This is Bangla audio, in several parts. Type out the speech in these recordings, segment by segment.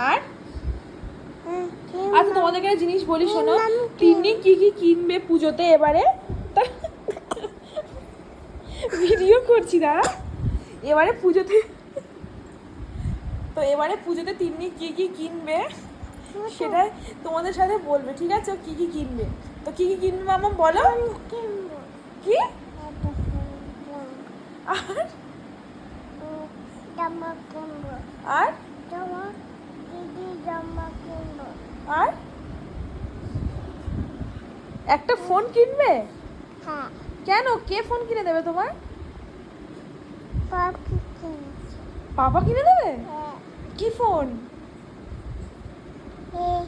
আর আচ্ছা তোমাদেরকে একটা জিনিস বলি শোনো, তিন্নি কি কি কিনবে পুজোতে এবারে, ভিডিও করছি দাঁড়া। এবারে পুজোতে তো এবারে পুজোতে তিন্নি কি কি কিনবে সেটা তোমাদের সাথে বলবে, ঠিক আছে? ও কি কি কিনবে, তো কি কি কিনবে মামা বলো। কি আর জামা কিনবো, আর জামা দিদি জামা কিনবো। আর একটা ফোন কিনবে? হ্যাঁ, কেন, কে ফোন কিনে দেবে তোমার? পাপি কিনছে। পাপা কিনে দেবে? হ্যাঁ, কি ফোন? এই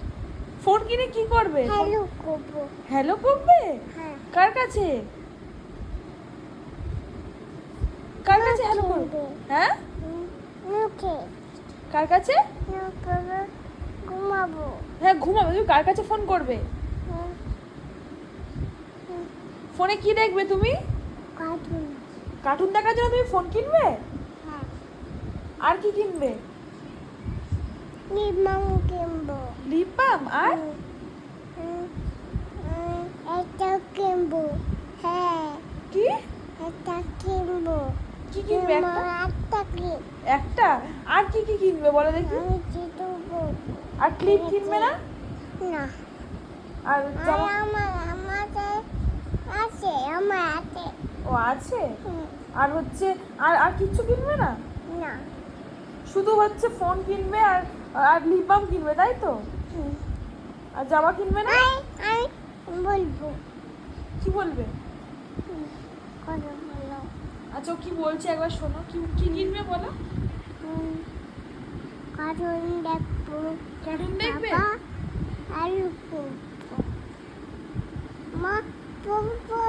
ফোন কিনে কি করবে? হ্যালো করবো। হ্যালো করবে? হ্যাঁ, কার কাছে? কার কাছে হ্যালো করবে? হ্যাঁ, মুখে কার কাছে? মুখে ঘুমাবো। হ্যাঁ ঘুমাবে, তুমি কার কাছে ফোন করবে? হুম, ফোনে কি দেখবে তুমি? কার্টুন। কার্টুন দেখার জন্য তুমি ফোন কিনবে? হ্যাঁ, আর কি কিনবে? লিমাম কিনবো। Lip balm? আর হুম, একটা কিনবো। হ্যাঁ, কি একটা কিনবো। কি কিনবে? একটা? একটা কিন। একটা? আর কি কি কিনবে বলো দেখি? আমি জিতবো আর ক্লিপ কিনবে না? না। আর আর জামা? আমাদের আছে, আমার আছে। ও আছে। হুম, আর হচ্ছে আর আর কিচ্ছু কিনবে না? না। শুধু হচ্ছে ফোন কিনবে আর আর লিপ বাম কিনবে, তাই তো? হুম, আর জামা কিনবে না? আমি বলবো। কি বলবে? হুম, কথা বলো। আচ্ছা ও কি বলছে একবার শোনো, কি কি কিনবে বলো। হুম, কার্টুন দেখবো। কার্টুন দেখবে? বাবা আলু করবো। মা পড়বো।